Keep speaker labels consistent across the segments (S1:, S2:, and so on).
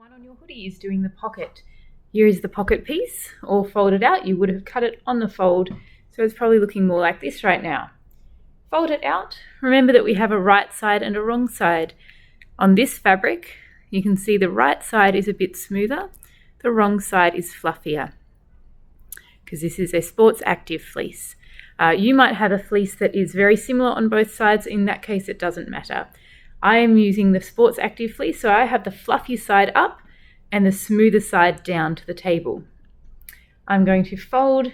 S1: one on your hoodie is doing the pocket. Here is the pocket piece, all folded out. You would have cut it on the fold, so it's probably looking more like this right now. Fold it out. Remember that we have a right side and a wrong side. On this fabric, you can see the right side is a bit smoother, the wrong side is fluffier, because this is a sports active fleece. You might have a fleece that is very similar on both sides. In that case, it doesn't matter. I am using the sports active fleece, so I have the fluffy side up and the smoother side down to the table. I'm going to fold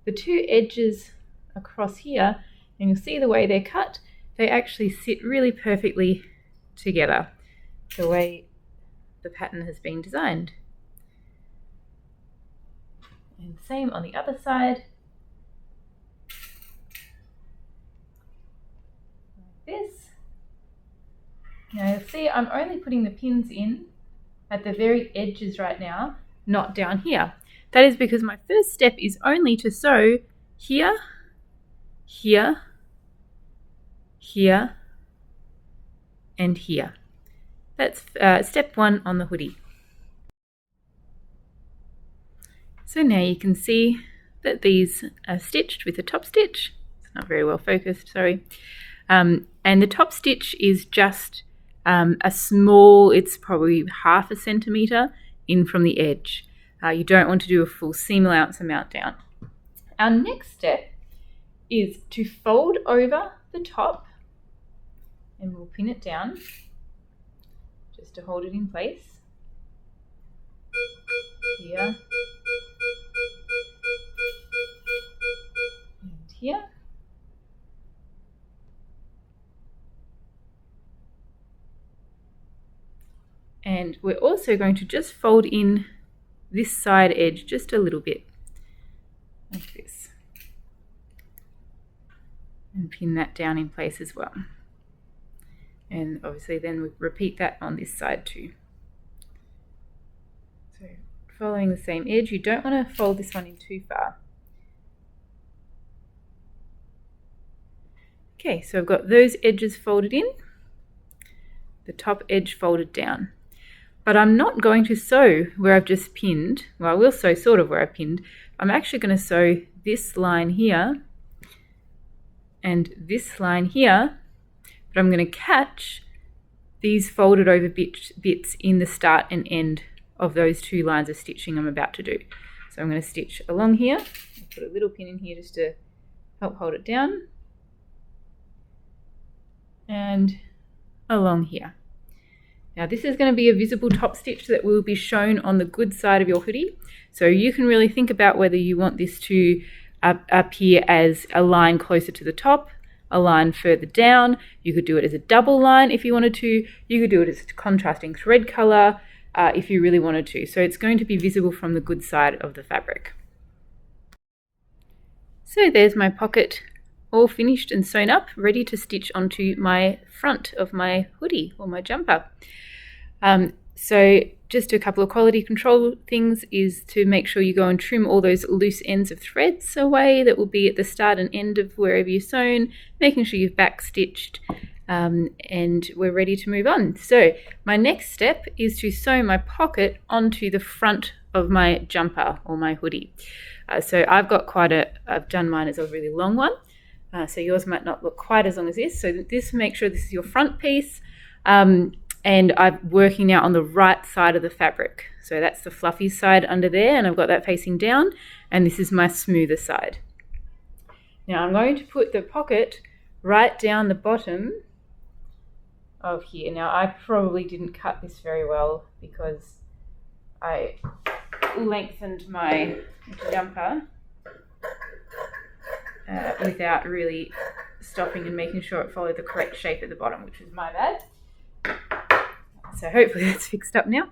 S1: the two edges across here, and you'll see the way they're cut. They actually sit really perfectly together, the way the pattern has been designed. And same on the other side. Like this. Now you'll see I'm only putting the pins in at the very edges right now, not down here. That is because my first step is only to sew here, here, here, and here. That's step one on the hoodie. So now you can see that these are stitched with a top stitch. It's not very well focused, sorry. And the top stitch is just a small, it's probably 1/2 centimetre in from the edge. You don't want to do a full seam allowance amount down. Our next step is to fold over the top, and we'll pin it down just to hold it in place. Here. And here. And we're also going to just fold in this side edge just a little bit, like this. And pin that down in place as well. And obviously then we repeat that on this side too. So following the same edge, you don't want to fold this one in too far. Okay, so I've got those edges folded in, the top edge folded down. But I'm not going to sew where I've just pinned. Well, I will sew sort of where I pinned. I'm actually going to sew this line here and this line here, but I'm going to catch these folded over bits in the start and end of those two lines of stitching I'm about to do. So I'm going to stitch along here. I'll put a little pin in here just to help hold it down. And along here. Now this is going to be a visible top stitch that will be shown on the good side of your hoodie. So you can really think about whether you want this to appear as a line closer to the top, a line further down. You could do it as a double line if you wanted to. You could do it as a contrasting thread color if you really wanted to. So it's going to be visible from the good side of the fabric. So there's my pocket all finished and sewn up, ready to stitch onto my front of my hoodie or my jumper. So just a couple of quality control things is to make sure you go and trim all those loose ends of threads away that will be at the start and end of wherever you've sewn, making sure you've back stitched, and we're ready to move on. So my next step is to sew my pocket onto the front of my jumper or my hoodie. So I've done mine as a really long one. So yours might not look quite as long as this. So make sure this is your front piece. And I'm working now on the right side of the fabric. So that's the fluffy side under there, and I've got that facing down, and this is my smoother side. Now I'm going to put the pocket right down the bottom of here. Now I probably didn't cut this very well because I lengthened my jumper without really stopping and making sure it followed the correct shape at the bottom, which was my bad. So hopefully that's fixed up now.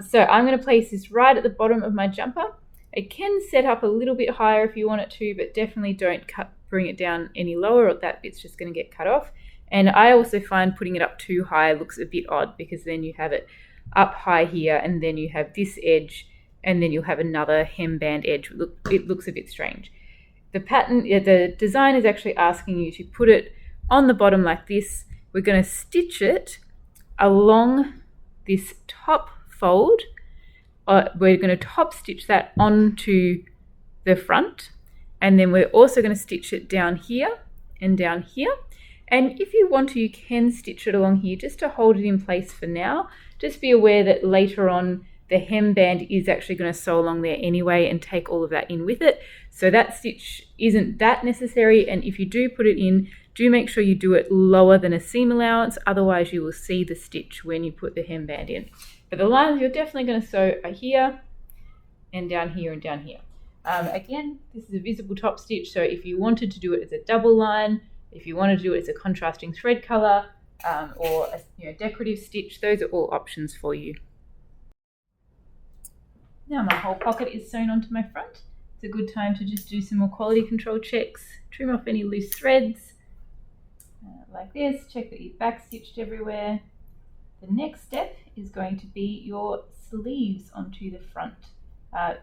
S1: So I'm going to place this right at the bottom of my jumper. It can set up a little bit higher if you want it to, but definitely don't bring it down any lower, or that bit's just going to get cut off. And I also find putting it up too high looks a bit odd, because then you have it up high here, and then you have this edge, and then you'll have another hemband edge. It looks a bit strange. The design is actually asking you to put it on the bottom like this. We're going to stitch it along this top fold, we're going to top stitch that onto the front, and then we're also going to stitch it down here and down here. And if you want to, you can stitch it along here just to hold it in place for now. Just be aware that later on the hem band is actually going to sew along there anyway and take all of that in with it. So that stitch isn't that necessary, and if you do put it in, do make sure you do it lower than a seam allowance, otherwise you will see the stitch when you put the hem band in. But the lines you're definitely going to sew are here and down here and down here. Again, this is a visible top stitch, so if you wanted to do it as a double line, if you wanted to do it as a contrasting thread color, or a decorative stitch, those are all options for you. Now my whole pocket is sewn onto my front. It's a good time to just do some more quality control checks, trim off any loose threads, like this, check that you've back stitched everywhere. The next step is going to be your sleeves onto the front,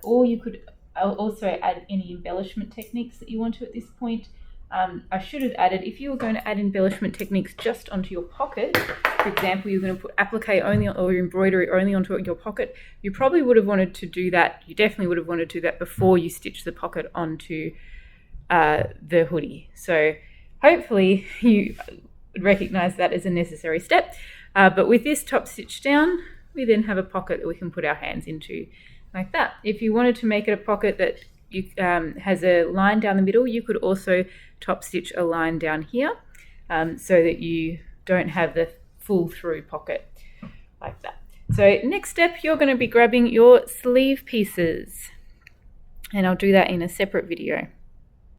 S1: or you could also add any embellishment techniques that you want to at this point. I should have added, if you were going to add embellishment techniques just onto your pocket, for example, you're going to put applique only or embroidery only onto your pocket, you probably would have wanted to do that. You definitely would have wanted to do that before you stitch the pocket onto the hoodie. So hopefully you recognize that as a necessary step. But with this top stitch down, we then have a pocket that we can put our hands into like that. If you wanted to make it a pocket that has a line down the middle, you could also top stitch a line down here, so that you don't have the full through pocket like that. So next step, you're going to be grabbing your sleeve pieces, and I'll do that in a separate video.